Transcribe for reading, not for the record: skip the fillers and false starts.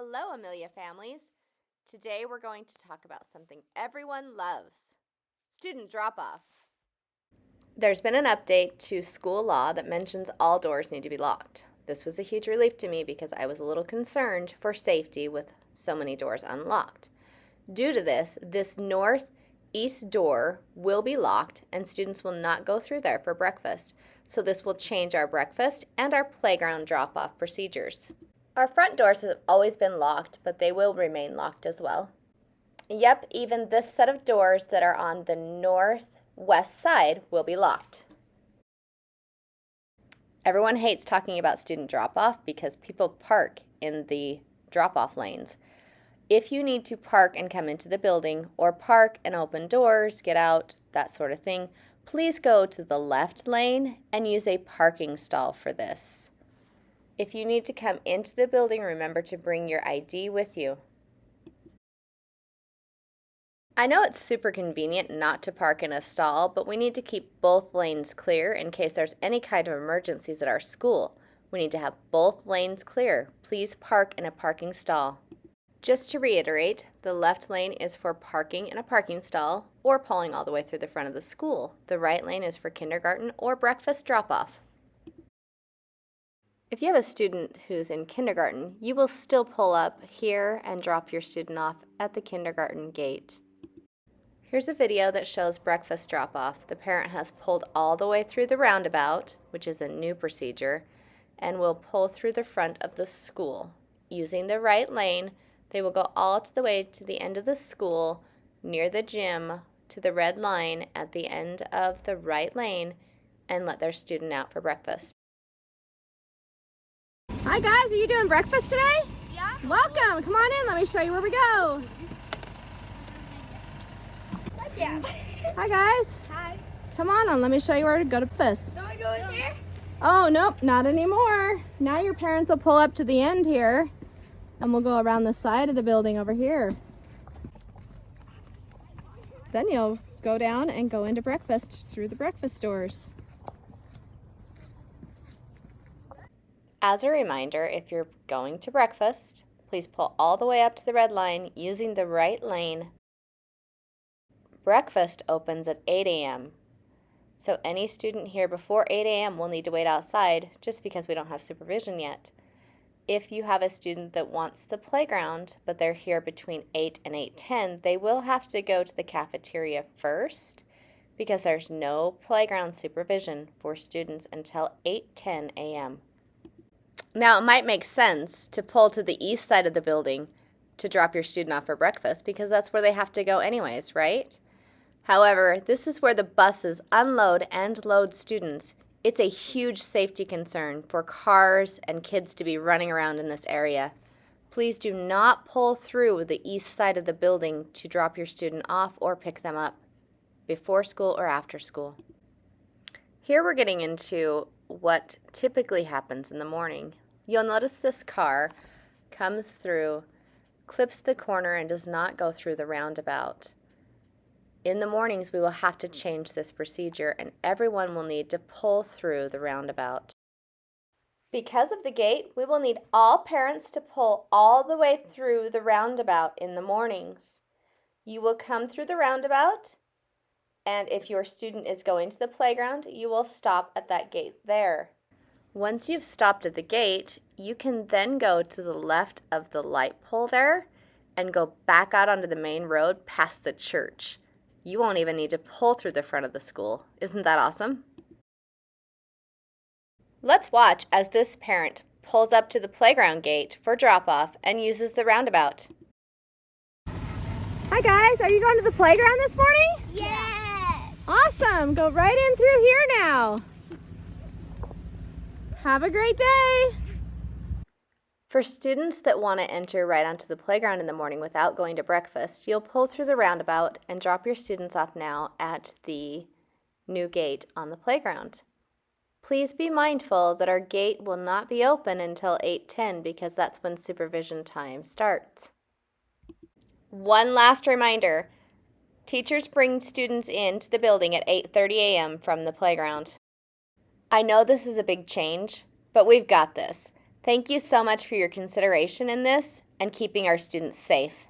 Hello, Amelia families. Today we're going to talk about something everyone loves, student drop-off. There's been an update to school law that mentions all doors need to be locked. This was a huge relief to me because I was a little concerned for safety with so many doors unlocked. Due to this northeast door will be locked and students will not go through there for breakfast. So this will change our breakfast and our playground drop-off procedures. Our front doors have always been locked, but they will remain locked as well. Yep, even this set of doors that are on the northwest side will be locked. Everyone hates talking about student drop-off because people park in the drop-off lanes. If you need to park and come into the building, or park and open doors, get out, that sort of thing, please go to the left lane and use a parking stall for this. If you need to come into the building, remember to bring your ID with you. I know it's super convenient not to park in a stall, but we need to keep both lanes clear in case there's any kind of emergencies at our school. We need to have both lanes clear. Please park in a parking stall. Just to reiterate, the left lane is for parking in a parking stall or pulling all the way through the front of the school. The right lane is for kindergarten or breakfast drop-off. If you have a student who's in kindergarten, you will still pull up here and drop your student off at the kindergarten gate. Here's a video that shows breakfast drop-off. The parent has pulled all the way through the roundabout, which is a new procedure, and will pull through the front of the school. Using the right lane, they will go all the way to the end of the school, near the gym, to the red line at the end of the right lane, and let their student out for breakfast. Hi guys, are you doing breakfast today? Yeah. Welcome, come on in, let me show you where we go. Yeah. Hi guys. Hi. Come on, let me show you where to go to breakfast. Do I go in here? Oh, nope, not anymore. Now your parents will pull up to the end here and we'll go around the side of the building over here. Then you'll go down and go into breakfast through the breakfast doors. As a reminder, if you're going to breakfast, please pull all the way up to the red line using the right lane. Breakfast opens at 8 a.m. So any student here before 8 a.m. will need to wait outside just because we don't have supervision yet. If you have a student that wants the playground, but they're here between 8 and 8:10, they will have to go to the cafeteria first because there's no playground supervision for students until 8:10 a.m. Now, it might make sense to pull to the east side of the building to drop your student off for breakfast because that's where they have to go anyways, right? However, this is where the buses unload and load students. It's a huge safety concern for cars and kids to be running around in this area. Please do not pull through the east side of the building to drop your student off or pick them up before school or after school. Here we're getting into what typically happens in the morning. You'll notice this car comes through, clips the corner, and does not go through the roundabout. In the mornings, we will have to change this procedure, and everyone will need to pull through the roundabout. Because of the gate, we will need all parents to pull all the way through the roundabout in the mornings. You will come through the roundabout, and if your student is going to the playground, you will stop at that gate there. Once you've stopped at the gate, you can then go to the left of the light pole there and go back out onto the main road past the church. You won't even need to pull through the front of the school. Isn't that awesome? Let's watch as this parent pulls up to the playground gate for drop-off and uses the roundabout. Hi guys, are you going to the playground this morning? Yes. Awesome, go right in through here now. Have a great day. For students that want to enter right onto the playground in the morning without going to breakfast, you'll pull through the roundabout and drop your students off now at the new gate on the playground. Please be mindful that our gate will not be open until 8:10 because that's when supervision time starts. One last reminder, teachers bring students into the building at 8:30 a.m. from the playground. I know this is a big change, but we've got this. Thank you so much for your consideration in this. and keeping our students safe.